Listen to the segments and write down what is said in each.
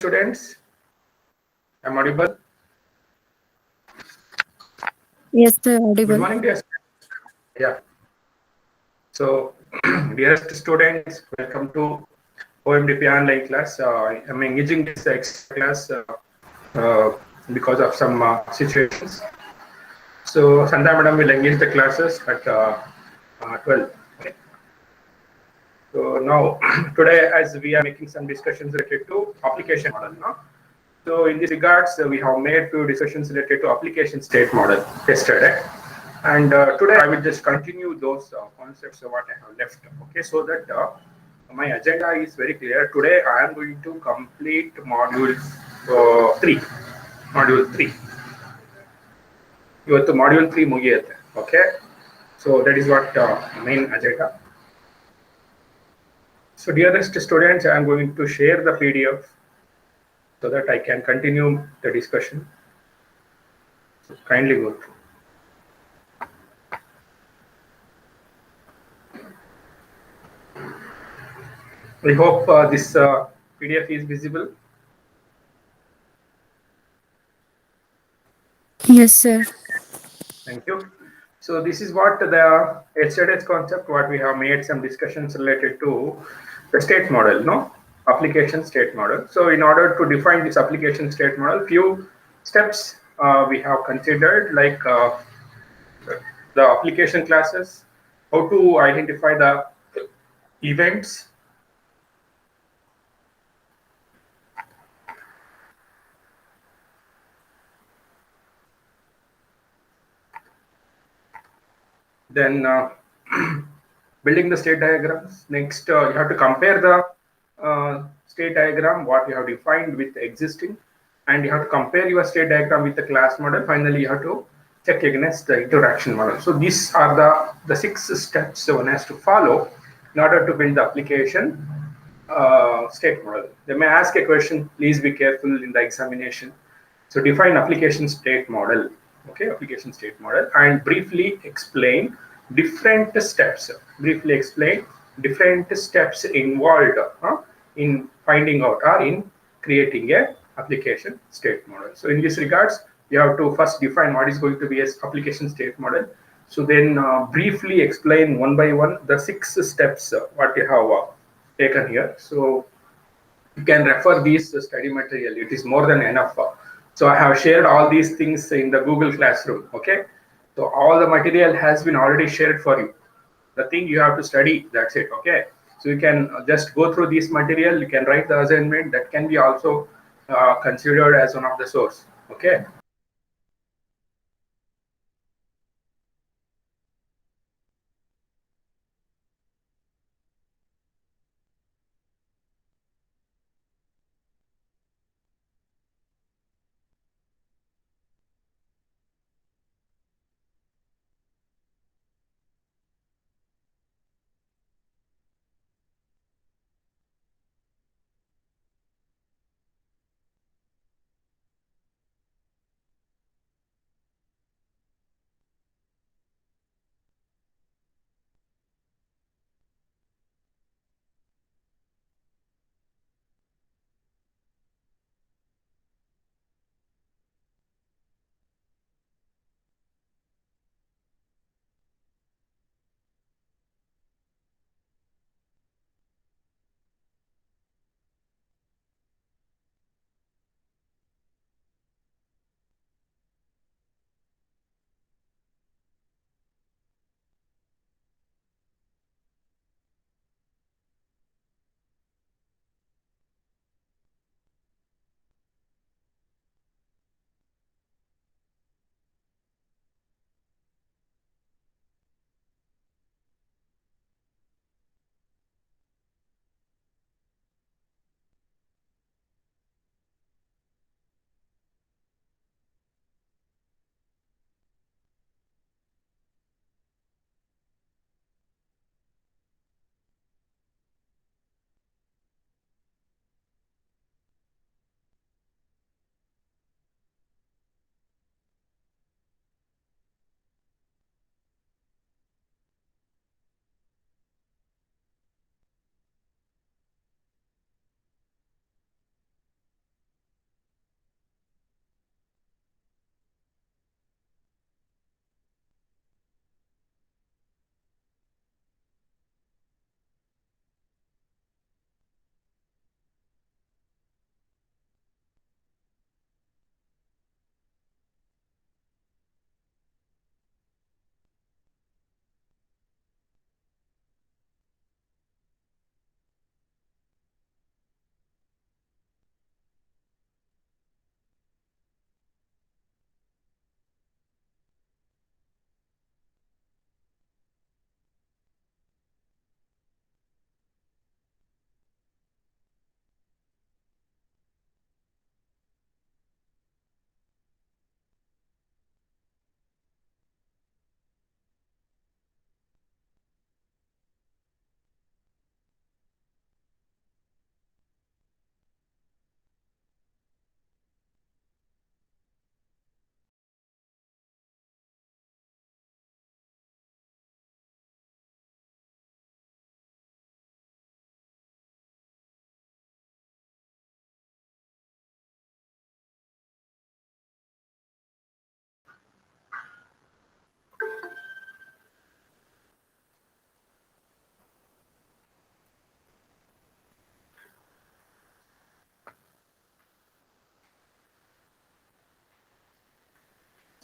students? I'm audible. Yes, sir, Good audible. morning, dear students. Yeah. So, dearest students, welcome to OMDP online class. I'm engaging this extra class uh, because of some situations. So, Sandha madam will engage the classes at 12. Okay. So now, today, as we are making some discussions related to application model, no? So in this regards, we have made few discussions related to application state model yesterday. And today I will just continue those concepts of what I have left. Okay, so that my agenda is very clear. Today I am going to complete module 3. Module 3. ಇವತ್ತು module 3 ಮುಗಿಯುತ್ತೆ. Okay, so that is what main agenda. So dearest students, I am going to share the PDF so that I can continue the discussion. So kindly go through. I hope this PDF is visible. Yes, sir. Thank you. So this is what the yesterday's concept, what we have made some discussions related to the state model, no? Application state model. So in order to define this application state model, few steps we have considered, like the application classes, how to identify the events, then building the state diagrams. Next, you have to compare the state diagram, what you have defined with existing, and you have to compare your state diagram with the class model. Finally, you have to check against the interaction model. So these are the 6 steps one has to follow in order to build the application state model. They may ask a question, please be careful in the examination. So define application state model, okay, application state model, and briefly explain different steps. Briefly explain different steps involved in finding out or in creating a application state model. So in this regards, you have to first define what is going to be a application state model. So then briefly explain one by one the 6 steps what you have taken here. So you can refer these study material. It is more than enough. So I have shared all these things in the Google Classroom. Okay. So all the material has been already shared for you. The thing you have to study, that's it. Okay. So you can just go through this material. You can write the assignment. That can be also considered as one of the source. Okay.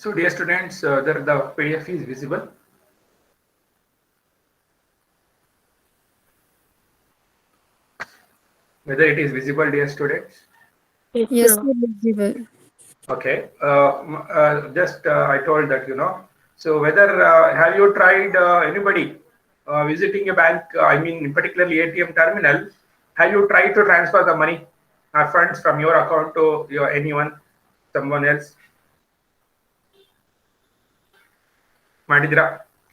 So dear students, whether the PDF is visible? Whether it is visible, dear students? Yes, sir. Visible. Okay. Just I told that, So whether have you tried anybody visiting a bank? I mean, particularly ATM terminal. Have you tried to transfer the money, funds from your account to anyone, someone else? ಮಾಡಿದ್ರಾ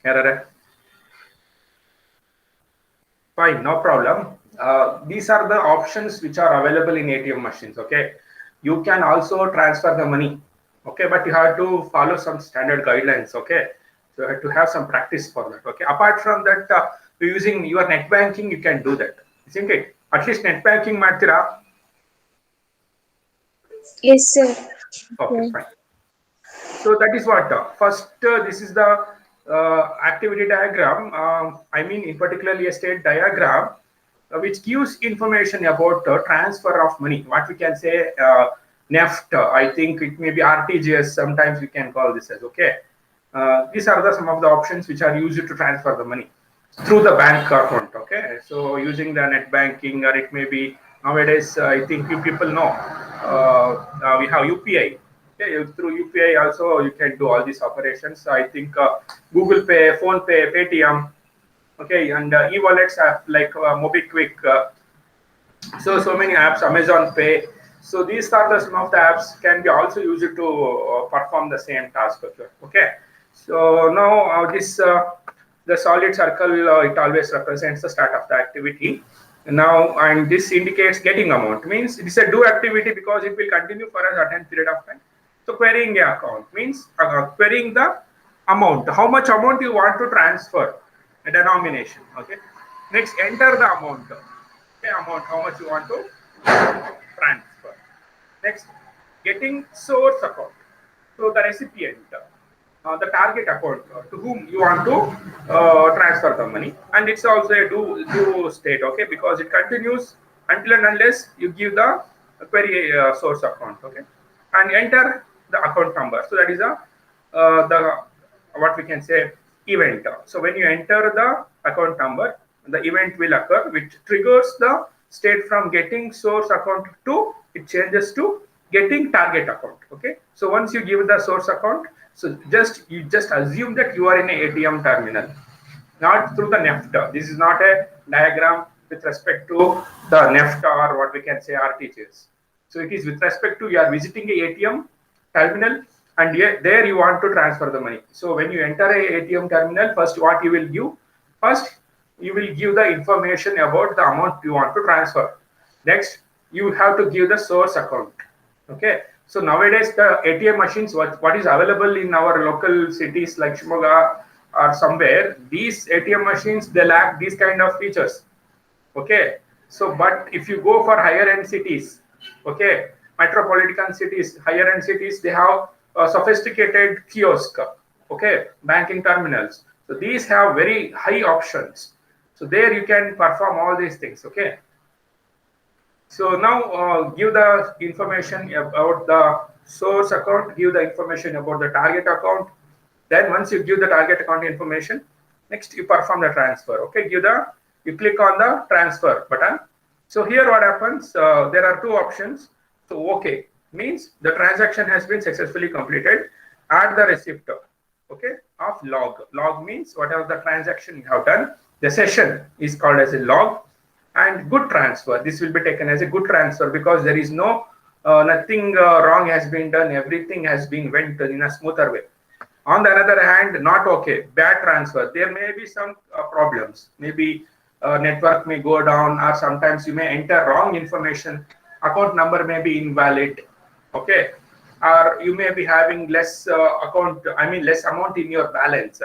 ಯಾರಾರೆ? Fine, no problem. These are the options which are available in ATM machines. Okay, you can also transfer the money. Okay, but you have to follow some standard guidelines. Okay, so you have to have some practice for that. Okay, apart from that, using your net banking, you can do that, isn't it? At least net banking ಮಾಡ್ತೀರಾ? Yes, sir. Okay, Yeah. fine. So that is what first this is the activity diagram. I mean, in particularly a state diagram which gives information about transfer of money. What we can say NEFT. I think it may be RTGS. Sometimes we can call this as okay. These are some of the options which are used to transfer the money through the bank account. Okay, so using the net banking, or it may be nowadays. I think you people know we have UPI. Okay, through UPI also you can do all these operations. I think Google Pay, Phone Pay, Paytm. Okay, and e-wallets app like MobiKwik. So many apps, Amazon Pay. So these are some of the apps can be also used to perform the same task. Okay. So now this the solid circle it always represents the start of the activity. Now and this indicates getting amount, means it is a do activity because it will continue for a certain period of time. So querying the account means querying the amount, how much amount you want to transfer, a denomination. Okay. Next, enter the amount. Okay, amount, how much you want to transfer. Next, getting source account. So the recipient, the target account to whom you want to transfer the money, and it's also a do state. Okay, because it continues until and unless you give the query source account. Okay, and enter the account number. So that is the what we can say event. So when you enter the account number, the event will occur, which triggers the state from getting source account to it changes to getting target account. Okay, so once you give the source account, so you just assume that you are in a ATM terminal, not through the NEFT. This is not a diagram with respect to the NEFT or what we can say RTGS. So it is with respect to you are visiting a ATM terminal, and there you want to transfer the money. So when you enter a ATM terminal, first what you will give? First, you will give the information about the amount you want to transfer. Next, you have to give the source account. Okay. So nowadays the ATM machines, what is available in our local cities like Shimoga or somewhere, these ATM machines, they lack these kind of features. Okay, so but if you go for higher end cities, okay, metropolitan cities, higher end cities, they have a sophisticated kiosk, okay, banking terminals. So these have very high options. So there you can perform all these things. Okay. So now give the information about the source account, give the information about the target account. Then once you give the target account information, next you perform the transfer. Okay, you click on the transfer button. So here what happens, there are two options. So okay, means the transaction has been successfully completed. Add the receipt, okay, of log. Log means whatever the transaction you have done, the session is called as a log. And good transfer, this will be taken as a good transfer because there is no nothing wrong has been done, everything has been went in a smoother way. On the other hand, not okay, bad transfer, there may be some problems, maybe network may go down, or sometimes you may enter wrong information, account number may be invalid. Okay, or you may be having less less amount in your balance,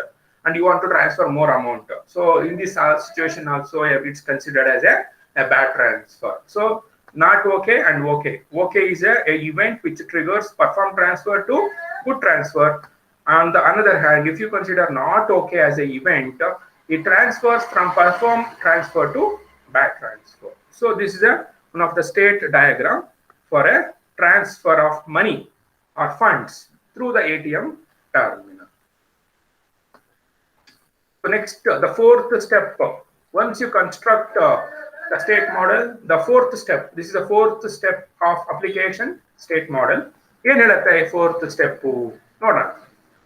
and you want to transfer more amount. So in this situation also, it's considered as a bad transfer. So not okay and okay. Okay is a event which triggers perform transfer to good transfer. On the other hand, if you consider not okay as a event, it transfers from perform transfer to bad transfer. So this is one of the state diagram for a transfer of money or funds through the ATM terminal. So next, the fourth step, once you construct the state model, the fourth step, this is the fourth step of application state model. ಏನು ಹೇಳುತ್ತೆ fourth step ನೋಡೋಣ.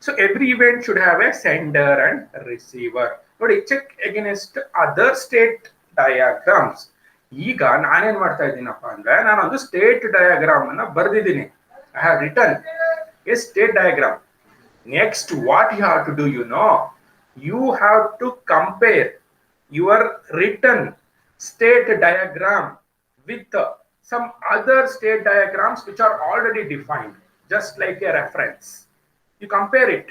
So every event should have a sender and receiver. ನೋಡಿ, check against other state diagrams. ಈಗ ನಾನೇನ್ ಮಾಡ್ತಾ ಇದ್ದೀನಪ್ಪ ಅಂದ್ರೆ ನಾನೊಂದು state diagram ಅನ್ನ ಬರೆದಿದ್ದೀನಿ. I have written a state diagram. Next, what you have to do, you have to compare your written state diagram with some other state diagrams which are already defined, just like a reference. You compare it.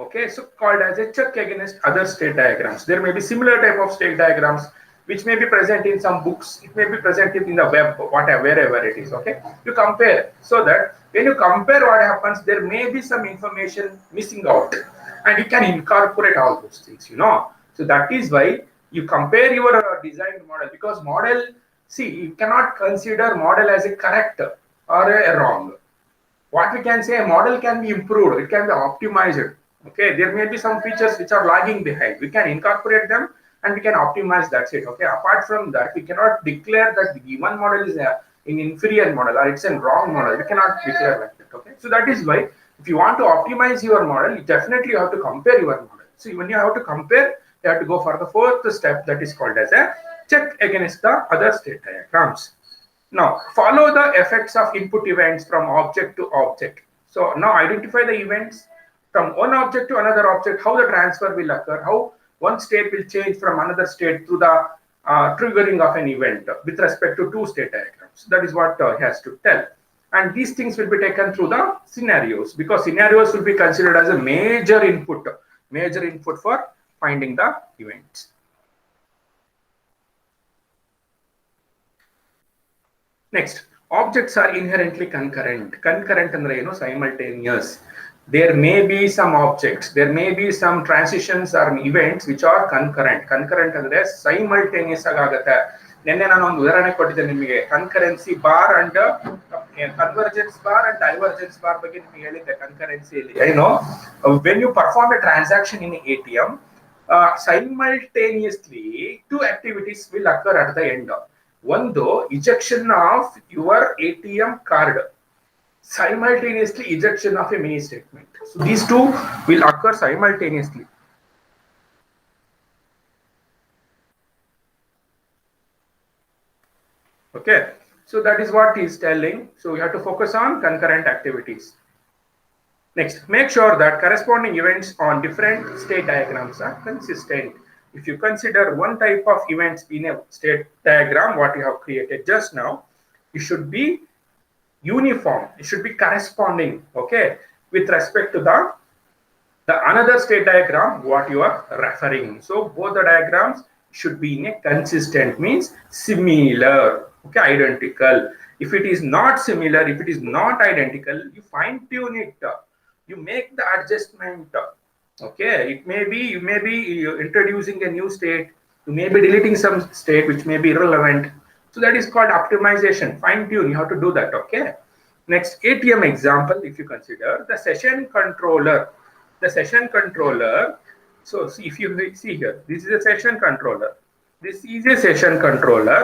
Okay, so called as a check against other state diagrams. There may be similar type of state diagrams which may be present in some books, it may be presented in the web, whatever, wherever it is. Okay, you compare, so that when you compare what happens, there may be some information missing out and you can incorporate all those things. So that is why you compare your designed model, because model, see, you cannot consider model as a correct or a wrong. What we can say, a model can be improved, it can be optimized. Okay, there may be some features which are lagging behind, we can incorporate them and we can optimize, that's it. Okay, apart from that, we cannot declare that the given model is an inferior model or it's a wrong model. We cannot declare like that. Okay, so that is why if you want to optimize your model, you definitely have to compare your model. So when you have to compare, you have to go for the fourth step, that is called as a check against the other state diagrams. Now follow the effects of input events from object to object. So now identify the events from one object to another object, how the transfer will occur, how one state will change from another state through the triggering of an event with respect to two state diagrams. That is what he has to tell. And these things will be taken through the scenarios, because scenarios will be considered as a major input for finding the events. Next, objects are inherently concurrent. Concurrent andre simultaneous. There may be some objects, there may be some transitions or events which are concurrent. Concurrent andre simultaneous agagate. Nenne nanu ondu udaharane kottide nimage, concurrency bar and convergence bar and divergence bar ಬಗ್ಗೆ ನಿಮಗೆ ಹೇಳಿದ್ದೆ concurrency ಅಲ್ಲಿ. When you perform a transaction in ATM, simultaneously two activities will occur at the end. One, ejection of your ATM card, simultaneously ejection of a mini statement. So these two will occur simultaneously. Okay, so that is what he is telling. So we have to focus on concurrent activities. Next, make sure that corresponding events on different state diagrams are consistent. If you consider one type of events in a state diagram, what you have created just now, it should be uniform, it should be corresponding, okay, with respect to the another state diagram what you are referring. So both the diagrams should be in a consistent, means similar, okay, identical. If it is not similar, if it is not identical, you fine tune it, you make the adjustment. Okay, it may be you may be introducing a new state, you may be deleting some state which may be irrelevant. So that is called optimization, fine tune, you have to do that. Okay, next, ATM example, if you consider the session controller. So see, if you see here, this is a session controller, this is a session controller.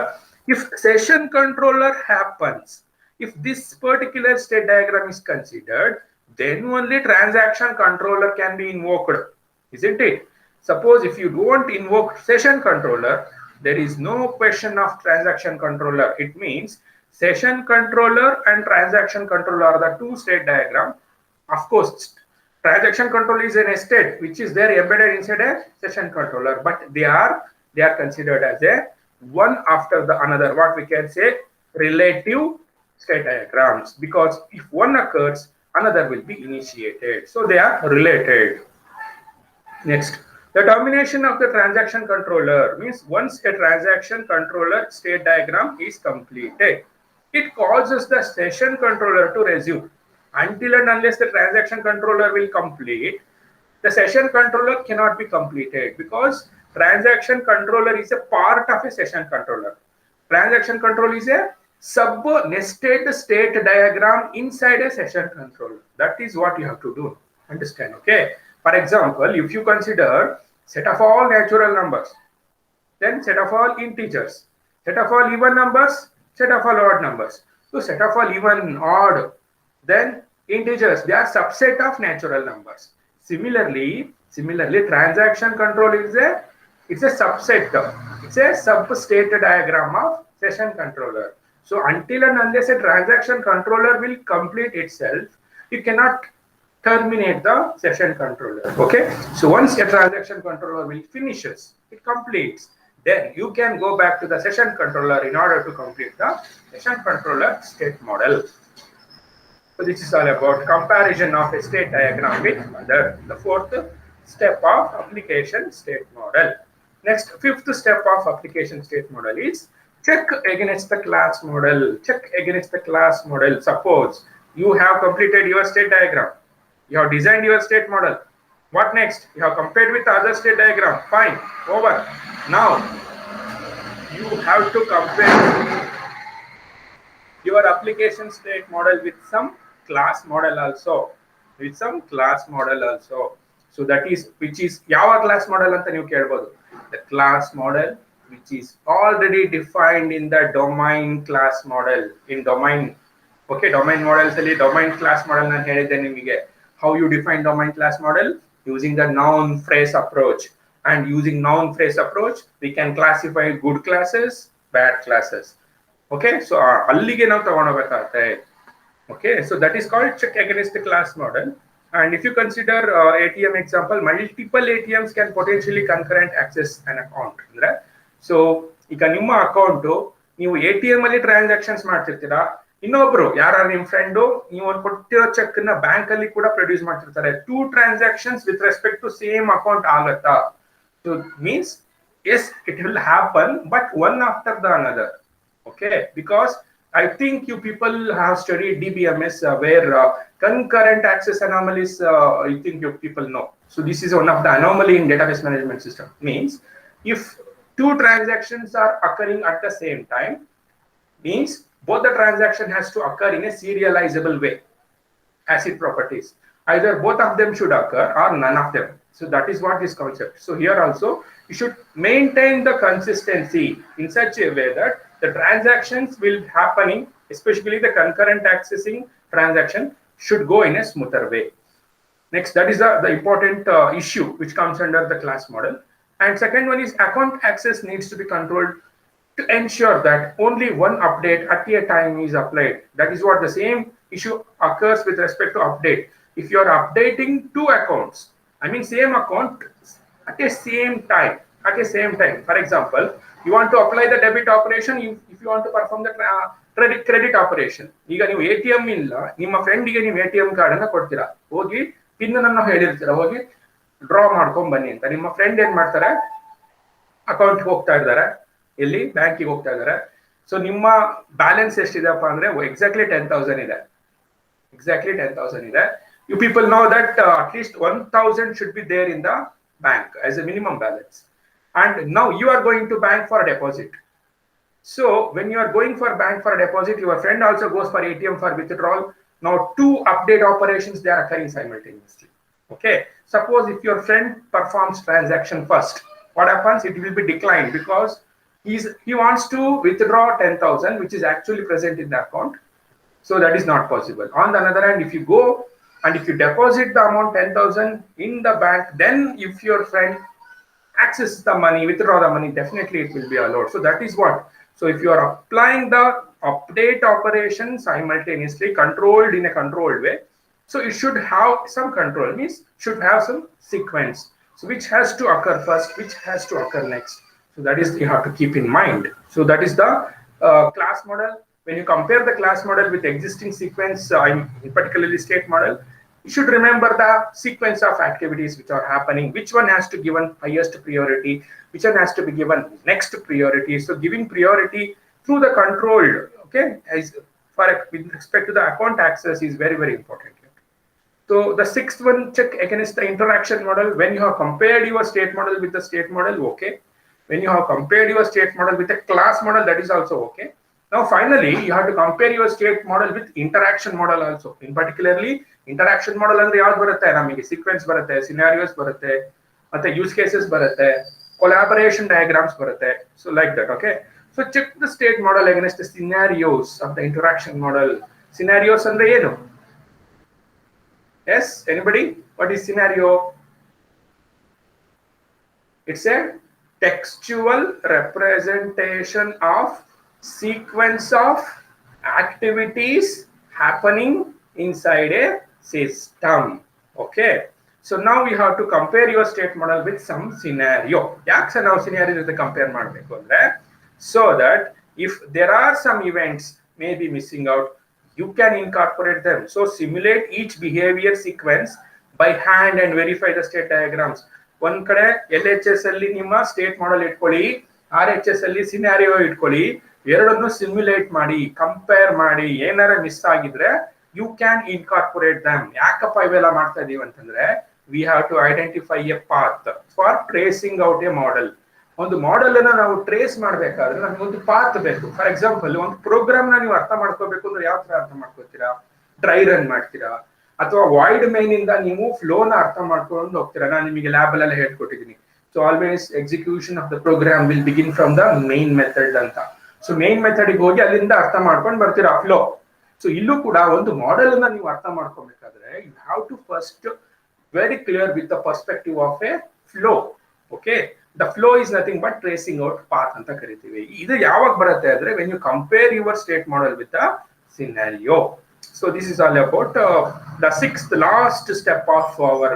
If session controller happens, if this particular state diagram is considered, then only transaction controller can be invoked, isn't it? Suppose if you don't invoke session controller, there is no question of transaction controller. It means session controller and transaction controller are the two state diagram. Of course, transaction controller is an state which is there embedded inside a session controller, but they are considered as a one after the another, what we can say relative state diagrams, because if one occurs, another will be initiated, so they are related. Next, the termination of the transaction controller means once a transaction controller state diagram is completed, it causes the session controller to resume. Until and unless the transaction controller will complete, the session controller cannot be completed, because transaction controller is a part of a session controller. Transaction control is a sub-nested state diagram inside a session controller. That is what you have to do. Understand? Okay. For example, if you consider set of all natural numbers, then set of all integers, set of all even numbers, set of all odd numbers. So set of all even, odd, then integers, they are subset of natural numbers. Similarly, transaction control is it's a subset, it's a sub-state diagram of session controller. So until and unless a transaction controller will complete itself, you cannot terminate the session controller. Okay, so once a transaction controller will finishes, it completes, then you can go back to the session controller in order to complete the session controller state model. So this is all about comparison of a state diagram with the fourth step of application state model. Next, fifth step of application state model is check against the class model. Check against the class model. Suppose you have completed your state diagram. You have designed your state model. What next? You have compared with the other state diagram. Fine. Over. Now, you have to compare your application state model with some class model also. So that is, which is ಯಾವ class model ಅಂತ ನೀವು ಕೇಳಬಹುದು. The class model which is already defined in the domain class model. In domain, okay, domain models ಅಲ್ಲಿ domain class model ನಾನು ಹೇಳಿದ್ದೆ ನಿಮಗೆ. How you define domain class model? Using the noun phrase approach. And using noun phrase approach, we can classify good classes, bad classes. Okay, so ಅಲ್ಲಿಗೆ ನಾವು ತಗೊಂಡೋಗಬೇಕಾಗುತ್ತೆ. Okay, so that is called check against the class model. And if you consider ATM example, multiple ATMs can potentially concurrent access an account. So ಈಗ ನಿಮ್ಮ account ನೀವು ATM ಅಲ್ಲಿ transactions ಮಾಡ್ತಿರ್ತೀರಾ, ಇನ್ನೊಬ್ರು ಯಾರು ನಿಮ್ಮ friend ನೀವು ಕೊಟ್ಟಿರೋ ಚೆಕ್ ನ ಬ್ಯಾಂಕ್ ಅಲ್ಲಿ ಕೂಡ ಪ್ರೊಡ್ಯೂಸ್ ಮಾಡ್ತಿರ್ತಾರೆ. 2 transactions with respect to same account ಆಗತ್ತಾ? So means yes, it will happen, but one after the another. Okay, because I think you people have studied DBMS where concurrent access anomalies, I think you people know. So this is one of the anomaly in database management system. Means if 2 transactions are occurring at the same time, means both the transaction has to occur in a serializable way. ACID properties. Either both of them should occur or none of them. So that is what this concept. So here also you should maintain the consistency in such a way that the transactions will happening, especially the concurrent accessing transaction should go in a smoother way. Next, that is the important issue which comes under the class model. And second one is account access needs to be controlled to ensure that only one update at a time is applied. That is what the same issue occurs with respect to update. If you are updating 2 accounts, I mean same account at a same time, for example, you want to apply the debit operation, if you want to perform the credit operation. ಈಗ ನೀವು ATM ಇಲ್ಲ, ನಿಮ್ಮ ಫ್ರೆಂಡಿಗೆ ನೀವು ATM card ಅನ್ನು ಕೊಡ್ತೀರಾ, ಹೋಗಿ pin ಅನ್ನು ಹೇಳಿರ್ತೀರಾ, ಹೋಗಿ ಡ್ರಾ ಮಾಡ್ಕೊಂಡ್ ಬನ್ನಿ ಅಂತ. ನಿಮ್ಮ ಫ್ರೆಂಡ್ ಏನ್ ಮಾಡ್ತಾರೆ, ಅಕೌಂಟ್ ಹೋಗ್ತಾ ಇದ್ದಾರೆ, ಎಲ್ಲಿ ಬ್ಯಾಂಕಿಗೆ ಹೋಗ್ತಾ ಇದ್ದಾರೆ. ಸೊ ನಿಮ್ಮ ಬ್ಯಾಲೆನ್ಸ್ ಎಷ್ಟಿದೆಪ್ಪ ಅಂದ್ರೆ ಎಕ್ಸಾಕ್ಟ್ಲಿ 10,000 ಇದೆ. You people know that at least 1,000 should be there in the bank as a minimum balance. And now you are going to bank for a deposit. So when you are going for bank for a deposit, your friend also goes for ATM for withdrawal. Now 2 update operations, they are occurring simultaneously. Okay, suppose if your friend performs transaction first, what happens? It will be declined because he wants to withdraw 10,000 which is actually present in the account. So that is not possible. On the other hand, if you go and if you deposit the amount 10,000 in the bank, then if your friend access the money, withdraw the money, definitely it will be allowed. So that is what. So if you are applying the update operation simultaneously, controlled in a controlled way, so it should have some control, means should have some sequence. So which has to occur first, which has to occur next. So that is you have to keep in mind. So that is the class model. When you compare the class model with existing sequence, particularly state model, you should remember the sequence of activities which are happening, which one has to be given highest priority, which one has to be given next priority. So giving priority through the controlled, okay, with respect to the account access is very, very important. So the 6th one, check against the interaction model. When you have compared your state model with the state model, okay. When you have compared your state model with a class model, that is also okay. Now finally you have to compare your state model with interaction model also. In particularly interaction model ಅಂದ್ರೆ ಯಾವ್ದು ಬರುತ್ತೆ, ನಮಗೆ sequence ಬರುತ್ತೆ, scenarios ಬರುತ್ತೆ, ಮತ್ತೆ use cases ಬರುತ್ತೆ, collaboration diagrams ಬರುತ್ತೆ. So like that. Okay, so check the state model against the scenarios of the interaction model. Scenarios ಅಂದ್ರೆ ಏನು? Yes, anybody? What is scenario? It's a textual representation of sequence of activities happening inside a system. Okay, so now we have to compare your state model with some scenario. Yakke now scenario jothe compare ಮಾಡಬೇಕು ಅಂದ್ರೆ, so that if there are some events may be missing out, you can incorporate them. So simulate each behavior sequence by hand and verify the state diagrams. ಒಂದ್ ಕಡೆ LHS ಅಲ್ಲಿ ನಿಮ್ಮ state model ಇಟ್ಕೊಳ್ಳಿ, RHS ಅಲ್ಲಿ scenario ಇಟ್ಕೊಳ್ಳಿ, ಎರಡನ್ನು simulate ಮಾಡಿ, compare ಮಾಡಿ, ಏನಾರ ಮಿಸ್ ಆಗಿದ್ರೆ ಯು ಕ್ಯಾನ್ ಇನ್ಕಾರ್ಪೊರೇಟ್ ದಮ್. ಯಾಕಪ್ಪ ಇವೆಲ್ಲ ಮಾಡ್ತಾ ಇದೀವಿ ಅಂತಂದ್ರೆ, we have to identify a path for tracing out a model. ಒಂದು ಮಾಡೆಲ್ ಅನ್ನ ನಾವು ಟ್ರೇಸ್ ಮಾಡ್ಬೇಕಾದ್ರೆ ನಮಗೊಂದು ಪಾತ್ ಬೇಕು. ಫಾರ್ ಎಕ್ಸಾಂಪಲ್, ಒಂದು ಪ್ರೋಗ್ರಾಮ್ ನ ನೀವು ಅರ್ಥ ಮಾಡ್ಕೋಬೇಕು ಅಂದ್ರೆ ಯಾವ ತರ ಅರ್ಥ ಮಾಡ್ಕೋತೀರಾ? ಡ್ರೈ ರನ್ ಮಾಡ್ತೀರಾ, ಅಥವಾ ವಾಯ್ಡ್ ಮೈನ್ ಇಂದ ನೀವು ಫ್ಲೋ ನ ಅರ್ಥ ಮಾಡ್ಕೊಂಡು ಹೋಗ್ತೀರಾ? ನಾನು ನಿಮಗೆ ಲ್ಯಾಬ್ ಅಲ್ಲೆಲ್ಲ ಹೇಳ್ಕೊಟ್ಟಿದ್ದೀನಿ. So always execution of the program will begin from the main method ಅಂತ. ಸೊ ಮೈನ್ ಮೆಥಡ್ ಹೋಗಿ ಅಲ್ಲಿಂದ ಅರ್ಥ ಮಾಡ್ಕೊಂಡು ಬರ್ತೀರಾ ಫ್ಲೋ. ಸೊ ಇಲ್ಲೂ ಕೂಡ ಒಂದು ಮಾಡೆಲ್ ಅನ್ನ ನೀವು ಅರ್ಥ ಮಾಡ್ಕೋಬೇಕಾದ್ರೆ you have to first very clear with the perspective of a flow. Okay, the flow is nothing but tracing out path ಅಂತ ಕರಿತೀವಿ. ಇದು ಯಾವಾಗ ಬರುತ್ತೆ ಅಂದ್ರೆ when you compare your state model with the scenario. So this is all about the sixth last step of our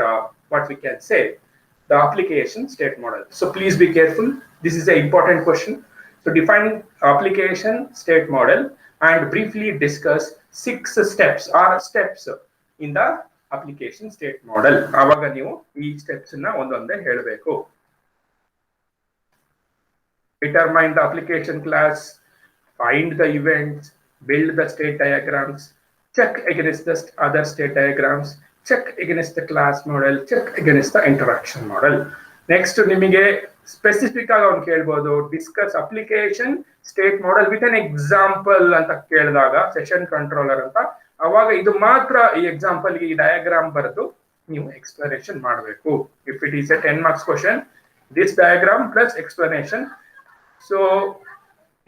what we can say, the application state model. So please be careful. This is an important question. So defining application state model and briefly discuss 6 steps or steps in the application state model. Avaga ನೀವು ಈ steps na ಒಂದೊಂದೇ ಹೇಳಬೇಕು. Determine the application class, find the events, build the state diagrams, check against the other state diagrams, check against the class model, check against the interaction model. Next ನಿಮಗೆ specific ಆಗಿ ಅವ್ನು ಕೇಳ್ಬೋದು, discuss application state model with an example ಅಂತ ಕೇಳಿದಾಗ session controller ಅಂತ, ಅವಾಗ ಇದು ಮಾತ್ರ ಈ ಎಕ್ಸಾಂಪಲ್ ಈ ಡಯಾಗ್ರಾಮ್ ಬರೆದು ನೀವು ಎಕ್ಸ್ಪ್ಲನೇಷನ್ ಮಾಡಬೇಕು. If it is A 10 marks question, this diagram plus explanation. So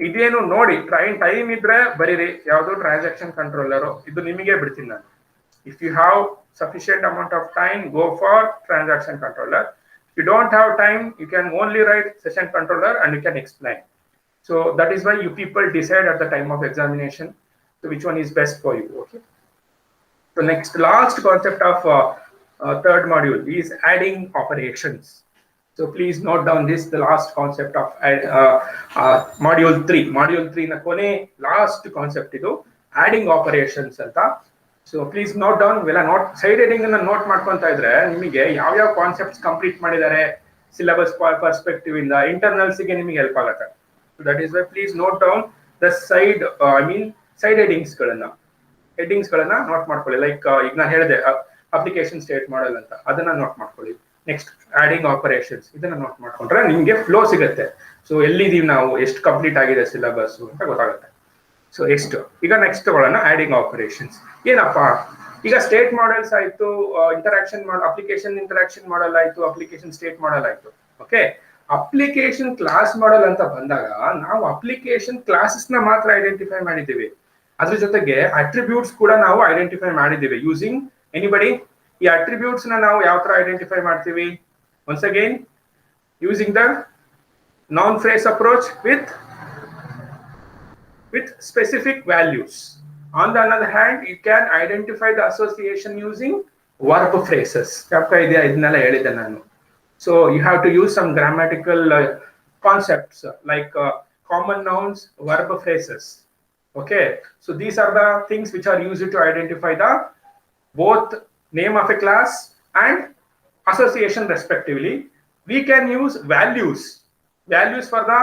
ಇದೇನು ನೋಡಿ ಟೈಮ್ ಇದ್ರೆ ಬರೀರಿ, ಯಾವ್ದು ಟ್ರಾನ್ಸಾಕ್ಷನ್ ಕಂಟ್ರೋಲರ್, ಇದು ನಿಮಗೆ ಬಿಡ್ತೀನಿ ನಾನು. If you have sufficient amount of time, go for transaction controller. If you don't have time, you can only write session controller and you can explain. So that is why you people decide at the time of examination, so which one is best for you. Okay, so next last concept of third module is adding operations. So please note down this, the last concept of module 3. Module 3 na kone last concept idu adding operations anta. So please note down, ಇವೆಲ್ಲ note side heading ಅನ್ನ note ಮಾಡ್ಕೊಂತ ಇದ್ರೆ ನಿಮಗೆ ಯಾವ ಯಾವ concepts complete ಮಾಡಿದ್ದಾರೆ syllabus perspective ಇಂದ internals ಗೆ ನಿಮಗೆ ಹೆಲ್ಪ್ ಆಗುತ್ತೆ. So that is why please note down the side side headings ಗಳನ್ನ ನೋಟ್ ಮಾಡ್ಕೊಳ್ಳಿ. ಲೈಕ್ ಈಗ ನಾನು ಹೇಳಿದೆ ಅಪ್ಲಿಕೇಶನ್ ಸ್ಟೇಟ್ ಮಾಡೆಲ್ ಅಂತ, ಅದನ್ನ ನೋಟ್ ಮಾಡ್ಕೊಳ್ಳಿ. ನೆಕ್ಸ್ಟ್ ಆಡಿಂಗ್ ಆಪರೇಷನ್ಸ್, ಇದನ್ನ ನೋಟ್ ಮಾಡ್ಕೊಂಡ್ರೆ ನಿಮ್ಗೆ ಫ್ಲೋ ಸಿಗುತ್ತೆ. ಸೊ ಎಲ್ಲಿದೀವಿ ನಾವು, ಎಷ್ಟು ಕಂಪ್ಲೀಟ್ ಆಗಿದೆ ಸಿಲೆಬಸ್ ಅಂತ ಗೊತ್ತಾಗುತ್ತೆ. ಸೊ ಈಗ ನೆಕ್ಸ್ಟ್ ತಗೊಳ್ಳೋಣ ಆಡಿಂಗ್ ಆಪರೇಷನ್ಸ್. ಏನಪ್ಪ, ಈಗ ಸ್ಟೇಟ್ ಮಾಡೆಲ್ಸ್ ಆಯ್ತು, ಇಂಟರಾಕ್ಷನ್ ಅಪ್ಲಿಕೇಶನ್ ಇಂಟರಾಕ್ಷನ್ ಮಾಡೆಲ್ ಆಯ್ತು, ಅಪ್ಲಿಕೇಶನ್ ಸ್ಟೇಟ್ ಮಾಡೆಲ್ ಆಯ್ತು. ಓಕೆ, ಅಪ್ಲಿಕೇಶನ್ ಕ್ಲಾಸ್ ಮಾಡೆಲ್ ಅಂತ ಬಂದಾಗ ನಾವು ಅಪ್ಲಿಕೇಶನ್ ಕ್ಲಾಸಸ್ ನ ಮಾತ್ರ ಐಡೆಂಟಿಫೈ ಮಾಡಿದ್ದೀವಿ. ಅದ್ರ ಜೊತೆಗೆ ಅಟ್ರಿಬ್ಯೂಟ್ಸ್ ಕೂಡ ನಾವು ಐಡೆಂಟಿಫೈ ಮಾಡಿದ್ದೀವಿ ಯೂಸಿಂಗ್ ಎನಿಬಡಿ. ಈ ಅಟ್ರಿಬ್ಯೂಟ್ಸ್ ನ ನಾವು ಯಾವ ತರ ಐಡೆಂಟಿಫೈ ಮಾಡ್ತೀವಿ? Once again using the non phrase approach with specific values. On the other hand, you can identify the association using verb phrases. Yapka idea idnella helide nanu. So you have to use some grammatical concepts like common nouns, verb phrases. Okay, so these are the things which are used to identify the both name of a class and association respectively. We can use values for the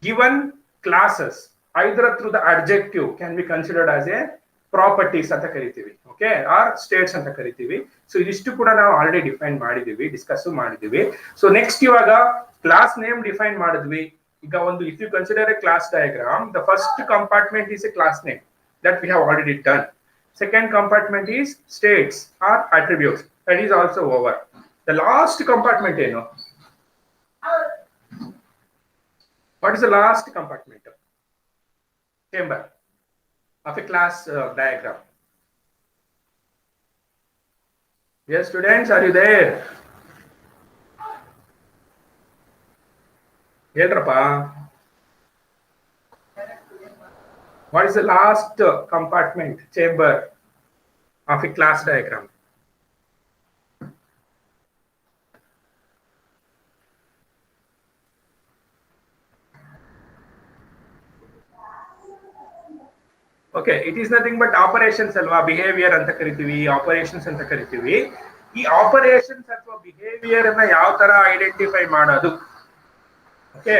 given classes, either through the adjective can be considered as a properties anta karitivi, okay, or states anta karitivi. So idistu kuda ನಾವು already define ಮಾಡಿದೀವಿ, discuss ಮಾಡಿದೀವಿ. So next ಇವಾಗ class name define ಮಾಡಿದ್ವಿ, ಈಗ ಒಂದು if you consider a class diagram, the first compartment is a class name that we have already done. Second compartment is states or attributes, that is also over. The last compartment ಏನು? What is the last compartment? Chamber of a class diagram. Yes, students, are you there? ಹೇಳ್ರಪ್ಪ. What is the last compartment, chamber of a class diagram? Okay, it is nothing but operations ಅಲ್ವಾ, behaviour ಅಂತ ಕರಿತೀವಿ, operations ಅಂತ ಕರಿತೀವಿ. ಈ operations ಅಥವಾ behaviour ಅನ್ನ ಯಾವ ತರ ಐಡೆಂಟಿಫೈ ಮಾಡೋದು? ಓಕೆ,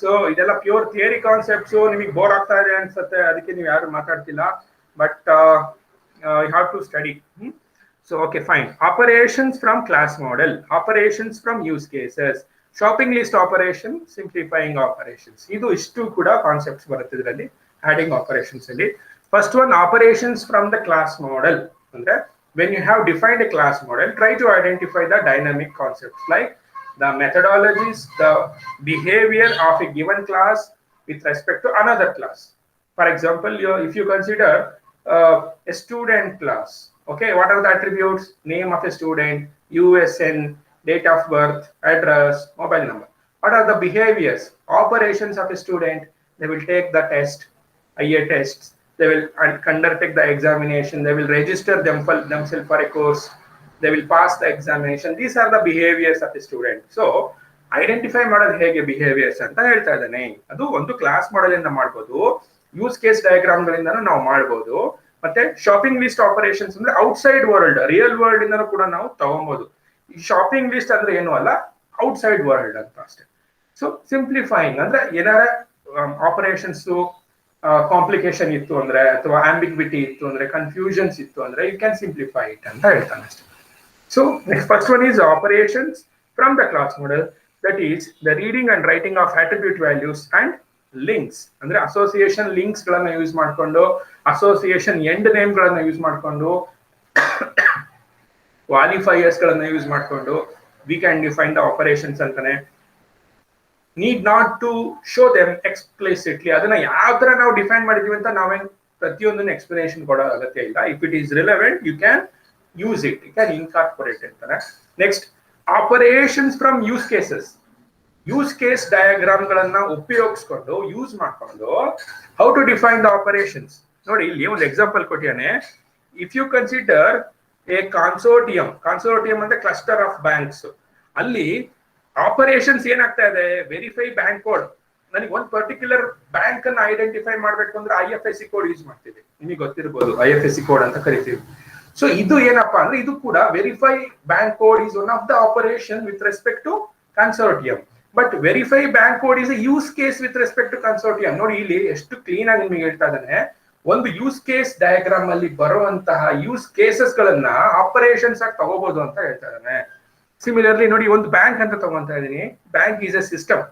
ಸೊ ಇದೆಲ್ಲ ಪ್ಯೂರ್ ಥಿಯರಿ ಕಾನ್ಸೆಪ್ಟ್ಸ್. ನಿಮಗೆ ಬೋರ್ ಆಗ್ತಾ ಇದೆ ಅನ್ಸುತ್ತೆ, ಅದಕ್ಕೆ ನೀವು ಯಾರು ಮಾತಾಡ್ತಿಲ್ಲ, but you have to study. So okay, fine. Operations from class model, operations from use cases, shopping list operation, simplifying operations, ಇದು ಇಷ್ಟು ಕೂಡ ಕಾನ್ಸೆಪ್ಟ್ಸ್ ಬರುತ್ತೆ ಇದರಲ್ಲಿ, ಆಡಿಂಗ್ ಆಪರೇಷನ್ಸ್ ಅಲ್ಲಿ. First one, operations from the class model ಅಂದ್ರೆ when you have defined a class model, try to identify the dynamic concepts like the methodologies, the behavior of a given class with respect to another class. For example, if you consider a student class, okay, what are the attributes? Name of a student, USN, date of birth, address, mobile number. What are the behaviors, operations of a student? They will take the test, IA tests, they will conduct the examination, they will register themselves for a course, they will pass the examination. These are the behaviors of the student. So identify ಮಾಡೋದು ಹೇಗೆ behaviors ಅಂತ ಹೇಳ್ತಾ ಇದ್ದಾನೆ. ಅದು ಒಂದು class model ಇಂದ ಮಾಡಬಹುದು, use case diagram ಗಳಿಂದನೂ ನಾವು ಮಾಡಬಹುದು, ಮತ್ತೆ ಶಾಪಿಂಗ್ ಲಿಸ್ಟ್ ಆಪರೇಷನ್ಸ್ ಅಂದ್ರೆ ಔಟ್ಸೈಡ್ ವರ್ಲ್ಡ್, ರಿಯಲ್ ವರ್ಲ್ಡ್ ಇಂದನೂ ಕೂಡ ನಾವು ತಗೊಬಹುದು. ಈ ಶಾಪಿಂಗ್ ಲಿಸ್ಟ್ ಅಂದ್ರೆ ಏನು ಅಲ್ಲ, ಔಟ್ಸೈಡ್ ವರ್ಲ್ಡ್ ಅಂತ ಅಷ್ಟೇ. ಸೊ ಸಿಂಪ್ಲಿಫೈಯಿಂಗ್ ಅಂದ್ರೆ ಏನಾರ ಆಪರೇಷನ್ಸ್ ಕಾಂಪ್ಲಿಕೇಶನ್ ಇತ್ತು ಅಂದ್ರೆ, ಅಥವಾ ಆಂಬಿಗ್ವಿಟಿ ಇತ್ತು ಅಂದ್ರೆ, ಕನ್ಫ್ಯೂಷನ್ಸ್ ಇತ್ತು ಅಂದ್ರೆ, ಯು ಕ್ಯಾನ್ ಸಿಂಪ್ಲಿಫೈ ಇಟ್ ಅಂತ ಹೇಳ್ತಾನೆ ಅಷ್ಟೇ. So first one is operations from the class model, that is the reading and writing of attribute values and links. ಅಂದ್ರೆ ಅಸೋಸಿಯೇಷನ್ ಲಿಂಕ್ಸ್ ಗಳನ್ನ ಯೂಸ್ ಮಾಡಿಕೊಂಡು, ಅಸೋಸಿಯೇಷನ್ ಎಂಡ್ ನೇಮ್ ಗಳನ್ನ use ಮಾಡಿಕೊಂಡು, qualifiers ಗಳನ್ನ use ಮಾಡಿಕೊಂಡು we can define the operations ಅಂತಾನೆ. Need not to show them explicitly, ಅದನ್ನ ಯಾವ ತರ ನಾವು ಡಿಫೈನ್ ಮಾಡಿದೀವಿ ಅಂತ ನಾವೇ ಪ್ರತಿಯೊಂದನ್ನು ಎಕ್ಸ್ಪ್ಲನೇಷನ್ ಕೊಡೋ ಅಗತ್ಯ ಇಲ್ಲ. If it is relevant you can use it, you can incorporate ಅಂತಾನೆ. Next, operations from use cases. Use case diagram ಗಳನ್ನ ಉಪಯೋಗಿಸ್ಕೊಂಡು, ಯೂಸ್ ಮಾಡ್ಕೊಂಡು how to define the operations. ನೋಡಿ, ಇಲ್ಲಿ ಒಂದು ಎಕ್ಸಾಂಪಲ್ ಕೊಟ್ಟಿಯಾನೆ. If you consider a consortium, consortium ಅಂದ್ರೆ cluster of banks, ಅಲ್ಲಿ ಆಪರೇಷನ್ಸ್ ಏನಾಗ್ತಾ ಇದೆ, ವೆರಿಫೈ ಬ್ಯಾಂಕ್ ಕೋಡ್. ನನಗೆ ಒಂದು ಪರ್ಟಿಕ್ಯುಲರ್ ಬ್ಯಾಂಕ್ ಅನ್ನ ಐಡೆಂಟಿಫೈ ಮಾಡ್ಬೇಕು ಅಂದ್ರೆ IFSC ಕೋಡ್ ಯೂಸ್ ಮಾಡ್ತೀವಿ, ನಿಮಗೆ ಗೊತ್ತಿರಬಹುದು, IFSC ಕೋಡ್ ಅಂತ ಕರಿತೀವಿ. ಸೊ ಇದು ಏನಪ್ಪಾ ಅಂದ್ರೆ, ಇದು ಕೂಡ verify bank code is one of the operation with respect to consortium. But verify bank code is a use case with respect to consortium. ನೋಡಿ ಇಲ್ಲಿ ಎಷ್ಟು ಕ್ಲೀನ್ ಆಗಿ ನಿಮಗೆ ಹೇಳ್ತಾ ಇದ್ದಾನೆ. ಒಂದು ಯೂಸ್ ಕೇಸ್ ಡಯಾಗ್ರಾಮ್ ಅಲ್ಲಿ ಬರುವಂತಹ ಯೂಸ್ ಕೇಸಸ್ ಗಳನ್ನ ಆಪರೇಷನ್ಸ್ ಆಗಿ ತಗೋಬಹುದು ಅಂತ ಹೇಳ್ತಾ ಇದ್ದಾನೆ. ಸಿಮಿಲರ್ಲಿ ನೋಡಿ, ಒಂದು ಬ್ಯಾಂಕ್ ಅಂತ ತಗೊಂತಾ ಇದೀನಿ, ಬ್ಯಾಂಕ್ ಈಸ್ ಎ ಸಿಸ್ಟಮ್.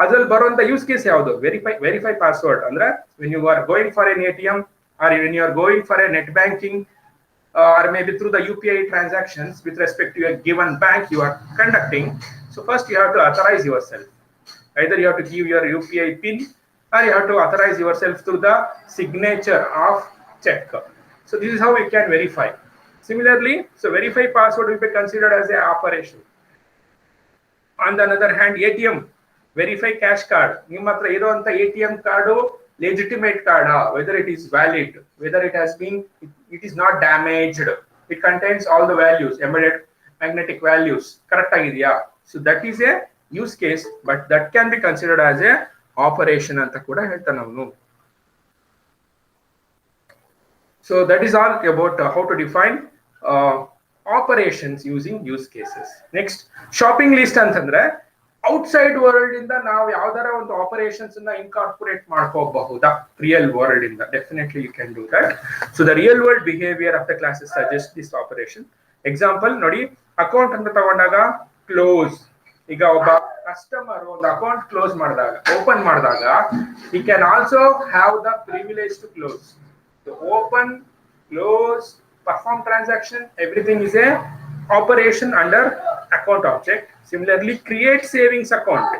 ಅದ್ರಲ್ಲಿ ಬರುವಂತ ಯೂಸ್ ಕೇಸ್ ಯಾವುದು? Verify password. ಅಂದ್ರೆ when you are going for an ATM or when you are going for a net banking or maybe through the UPI transactions with respect to a given bank you are conducting, so first you have to authorize yourself. Either you have to give your UPI pin or you have to authorize yourself through the signature of check. So this is how you can verify. Similarly, so verify password will be considered as an operation. On the other hand, ATM, verify cash card. ನಿಮ್ಮ ಹತ್ರ ಇರುವಂತ ATM card legitimate card, whether it is valid, whether it has been, it is not damaged, it contains all the values, embedded magnetic values, correct ಆಗಿದೆಯಾ? So that is a use case, but that can be considered as a operation ಅಂತ ಕೂಡ ಹೇಳ್ತಾನೆ ಅವನು. So that is all about how to define operations using use cases. Next, shopping list ಅಂತಂದ್ರೆ outside world ಇಂದ ನಾವು ಯಾವ್ದಾರ ಒಂದು operations ಅನ್ನ ಇನ್ಕಾರ್ಪೊರೇಟ್ ಮಾಡ್ಕೋಬಹುದಾ ರಿಯಲ್ ವರ್ಲ್ಡ್ ಇಂದ? Definitely you can do that. So the real world behaviour of the classes suggest this operation. Example ನೋಡಿ, account ಅಂತ ತಗೊಂಡಾಗ ಕ್ಲೋಸ್. ಈಗ ಒಬ್ಬ customer ಒಂದು ಅಕೌಂಟ್ ಕ್ಲೋಸ್ ಮಾಡಿದಾಗ ಓಪನ್ ಮಾಡಿದಾಗ he can also have the privilege to close. To open, close, perform transaction, everything is a operation under account object. Similarly, create savings account.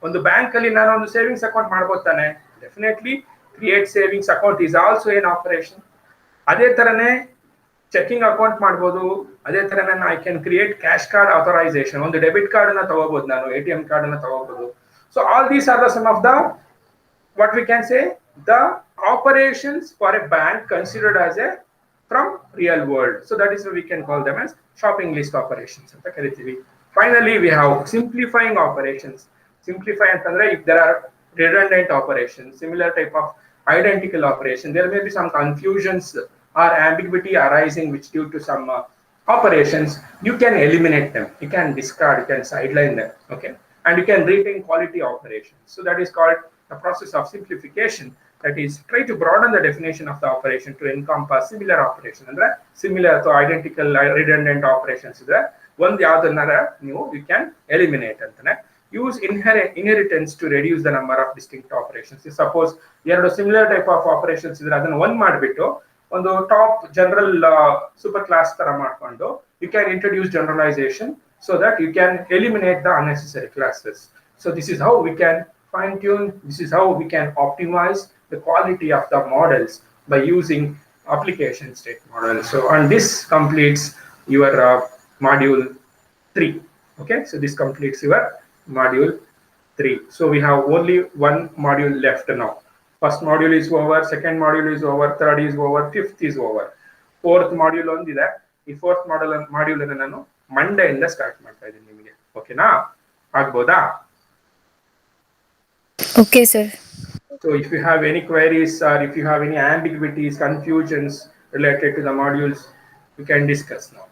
ಒಂದು bank ಅಲ್ಲಿ ನಾನು ಒಂದು ಸೇವಿಂಗ್ಸ್ ಅಕೌಂಟ್ ಮಾಡ್ಬೋದು ತಾನೆ? Definitely create savings account is also an operation. ಅದೇ ತರನೇ checking account ಮಾಡ್ಬೋದು. ಅದೇ ತರನೇ I can create cash card authorization. ಒಂದು ಡೆಬಿಟ್ ಕಾರ್ಡ್ ಅನ್ನ ತಗೋಬಹುದು, ನಾನು ATM ಕಾರ್ಡ್ ಅನ್ನ ತಗೋಬಹುದು. So all these are the some of the what we can say the operations for a bank considered as a from real world. So that is what we can call them as shopping list operations anta karitivi. Finally, we have simplifying operations. Simplify antandre if there are redundant operations, similar type of identical operation, there may be some confusions or ambiguity arising which due to some operations, you can eliminate them, you can discard, you can sideline them, okay, and you can retain quality operations. So that is called the process of simplification. That is, try to broaden the definition of the operation to encompass similar operation, andre similar to identical redundant operations idre ಒಂದು ಯಾವ್ದನ್ನಾರ ನೀವು you can eliminate ಅಂತನೆ. use inheritance to reduce the number of distinct operations. Suppose ಎರಡು similar type of operations ಇದ್ರೆ ಅದನ್ನ ಒಂದು ಮಾಡಿಬಿಟ್ಟು ಒಂದು top general super class ತರ ಮಾಡ್ಕೊಂಡು you can introduce generalization so that you can eliminate the unnecessary classes. So this is how we can fine tune, this is how we can optimize the quality of the models by using application state models. So and this completes your module 3. Okay, so this completes your module 3. So we have only one module left now. First module is over, second module is over, third is over, fifth is over. Fourth module ಒಂದಿದೆ. ಈ fourth module ಅನ್ನು ನಾನು Monday ಇಂದ start ಮಾಡ್ತಾ ಇದ್ದೀನಿ ನಿಮಗೆ. ಓಕೆನಾ? ಆಗ್ಬೋದಾ? Okay, sir. So if you have any queries or if you have any ambiguities, confusions related to the modules, you can discuss now.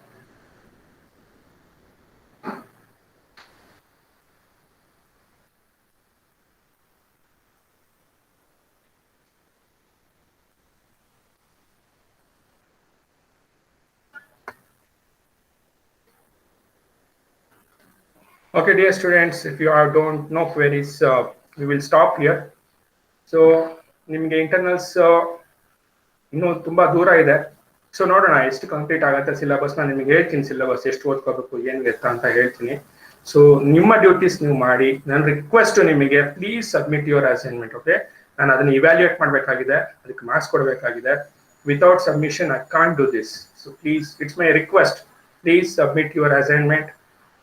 Okay, dear students, if you don't know queries, we will stop here. So ನಿಮಗೆ internals ಇನ್ನೂ ತುಂಬಾ ದೂರ ಇದೆ. So ನೋಡೋಣ ಎಷ್ಟು complete ಆಗುತ್ತೆ syllabus. ನಾನು ನಿಮಗೆ ಹೇಳ್ತೀನಿ ಸಿಲೆಬಸ್ ಎಷ್ಟು ಓದ್ಕೋಬೇಕು ಏನು ಎತ್ತ ಅಂತ ಹೇಳ್ತೀನಿ. ಸೊ ನಿಮ್ಮ ಡ್ಯೂಟೀಸ್ ನೀವು ಮಾಡಿ. ನನ್ನ ರಿಕ್ವೆಸ್ಟ್ ನಿಮಗೆ, please submit your assignment. Okay, ನಾನು ಅದನ್ನ ಇವ್ಯಾಲ್ಯೂಯೇಟ್ ಮಾಡಬೇಕಾಗಿದೆ, ಅದಕ್ಕೆ ಮಾರ್ಕ್ಸ್ ಕೊಡಬೇಕಾಗಿದೆ. Without submission I can't do this. So please, it's my request, please submit your assignment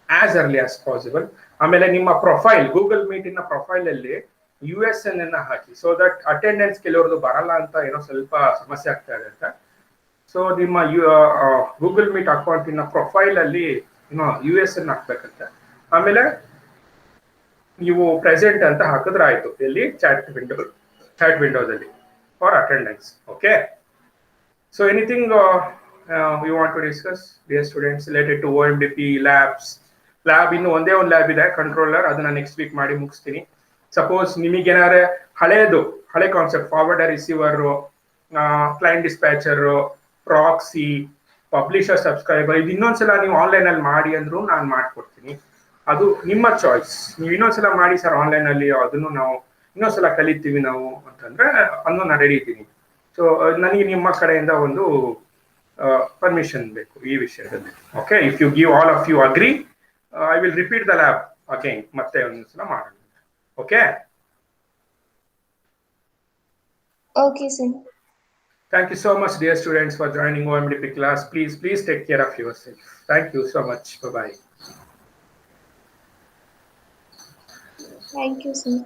as early as possible. ಆಮೇಲೆ ನಿಮ್ಮ ಪ್ರೊಫೈಲ್, ಗೂಗಲ್ ಮೀಟಿನ ಪ್ರೊಫೈಲ್ ಅಲ್ಲಿ USN ಅನ್ನ ಹಾಕಿ, ಸೊ ದಟ್ ಅಟೆಂಡೆನ್ಸ್ ಕೆಲವ್ರದ್ದು ಬರಲ್ಲ ಅಂತ ಏನೋ ಸ್ವಲ್ಪ ಸಮಸ್ಯೆ ಆಗ್ತಾ ಇದೆ ಅಂತ. ಸೊ ನಿಮ್ಮ ಗೂಗಲ್ ಮೀಟ್ ಅಕೌಂಟಿನ ಪ್ರೊಫೈಲ್ ಅಲ್ಲಿ USN ಹಾಕ್ಬೇಕಂತೆ. ಆಮೇಲೆ ನೀವು ಪ್ರೆಸೆಂಟ್ ಅಂತ ಹಾಕಿದ್ರೆ ಆಯ್ತು, ಎಲ್ಲಿ ಚಾಟ್ ವಿಂಡೋದಲ್ಲಿ for attendance. Okay, so anything you want to discuss dear students related to OMDP labs? Lab ಇನ್ನು ಒಂದೇ ಒಂದು ಲ್ಯಾಬ್ ಇದೆ, ಕಂಟ್ರೋಲರ್, ಅದನ್ನ ನೆಕ್ಸ್ಟ್ ವೀಕ್ ಮಾಡಿ ಮುಗಿಸ್ತೀನಿ. ಸಪೋಸ್ ನಿಮಗೇನಾದ್ರೆ ಹಳೆ concept, forwarder, receiver, client dispatcher, proxy, publisher, subscriber, ಇದು ಇನ್ನೊಂದ್ಸಲ ನೀವು ಆನ್ಲೈನ್ ಅಲ್ಲಿ ಮಾಡಿ ಅಂದ್ರೂ ನಾನು ಮಾಡ್ಕೊಡ್ತೀನಿ. ಅದು ನಿಮ್ಮ ಚಾಯ್ಸ್. ನೀವು ಇನ್ನೊಂದ್ಸಲ ಮಾಡಿ ಸರ್ ಆನ್ಲೈನ್ ಅಲ್ಲಿ, ಅದನ್ನು ನಾವು ಇನ್ನೊಂದ್ಸಲ ಕಲಿತೀವಿ ನಾವು ಅಂತಂದ್ರೆ ಅದನ್ನು ನಾನು ರೆಡಿ ಇದ್ದೀನಿ. ಸೊ ನನಗೆ ನಿಮ್ಮ ಕಡೆಯಿಂದ ಒಂದು ಪರ್ಮಿಷನ್ ಬೇಕು ಈ ವಿಷಯದಲ್ಲಿ. Okay, if you give all of you agree, I will repeat the lab again. ಮತ್ತೆ ಒಂದ್ಸಲ ಮಾಡೋಣ. Okay? Okay, sir. Thank you so much, dear students, for joining OMDP class. Please take care of yourself. Thank you so much. Bye-bye. Thank you, sir.